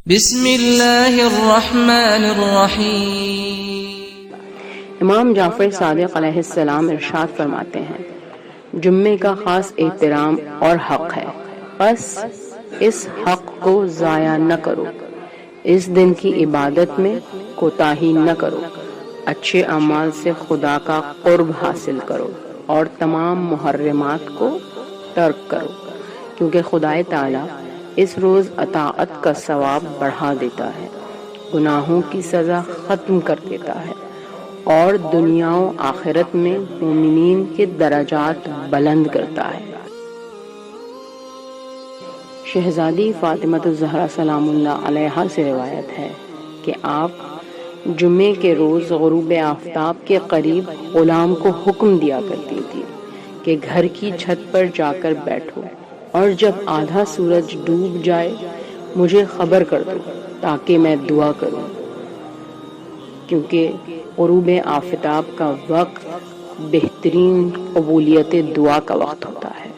بسم اللہ الرحمن الرحیم۔ امام جعفر صادق علیہ السلام ارشاد فرماتے ہیں، جمعے کا خاص احترام اور حق ہے، بس اس حق کو ضائع نہ کرو، اس دن کی عبادت میں کوتاہی نہ کرو، اچھے اعمال سے خدا کا قرب حاصل کرو اور تمام محرمات کو ترک کرو، کیونکہ خدا تعالی اس روز اطاعت کا ثواب بڑھا دیتا ہے، گناہوں کی سزا ختم کر دیتا ہے اور دنیا و آخرت میں مومنین کے درجات بلند کرتا ہے۔ شہزادی فاطمہ الزہرا سلام اللہ علیہا سے روایت ہے کہ آپ جمعے کے روز غروب آفتاب کے قریب غلام کو حکم دیا کرتی تھی کہ گھر کی چھت پر جا کر بیٹھو اور جب آدھا سورج ڈوب جائے مجھے خبر کر دو تاکہ میں دعا کروں، کیونکہ غروب آفتاب کا وقت بہترین قبولیت دعا کا وقت ہوتا ہے۔